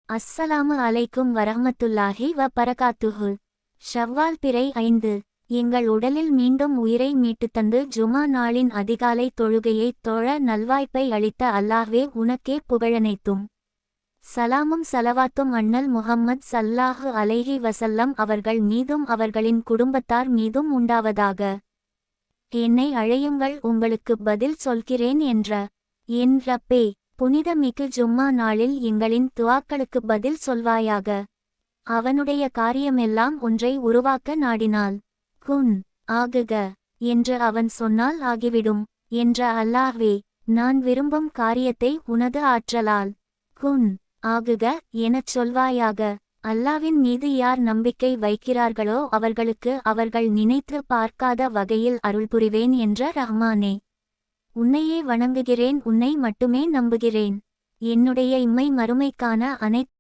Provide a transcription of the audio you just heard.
அஸ்ஸலாமு அலைக்கும் வரஹ்மத்துல்லாஹி வ பரகாத்துஹு. ஷவ்வால் பிறை 5. எங்கள் உடலில் மீண்டும் உயிரை மீட்டுத்தந்து ஜுமா நாளின் அதிகாலை தொழுகையைத் தொழ நல்வாய்ப்பை அளித்த அல்லாஹ்வே உனக்கே புகழனைத்தும். சலாமும் சலவாத்தும் அண்ணல் முஹம்மத் ஸல்லல்லாஹு அலைஹி வஸல்லம் அவர்கள் மீதும் அவர்களின் குடும்பத்தார் மீதும் உண்டாவதாக. என்னை அழையுங்கள், உங்களுக்கு பதில் சொல்கிறேன் என்ற என் ரப்பே, புனிதமிகு ஜும்மா நாளில் எங்களின் துஆக்களுக்கு பதில் சொல்வாயாக. அவனுடைய காரியமெல்லாம் ஒன்றை உருவாக்க நாடினால் குன் ஆகுக என்று அவன் சொன்னால் ஆகிவிடும் என்ற அல்லாஹ்வே, நான் விரும்பும் காரியத்தை உனது ஆற்றலால் குன் ஆகுக எனச் சொல்வாயாக. அல்லாவின் மீது யார் நம்பிக்கை வைக்கிறார்களோ அவர்களுக்கு அவர்கள் நினைத்து பார்க்காத வகையில் அருள் புரிவேன் என்ற ரஹ்மானே, உன்னையே வணங்குகிறேன், உன்னை மட்டுமே நம்புகிறேன். என்னுடைய இம்மை மறுமைக்கான அனைத்து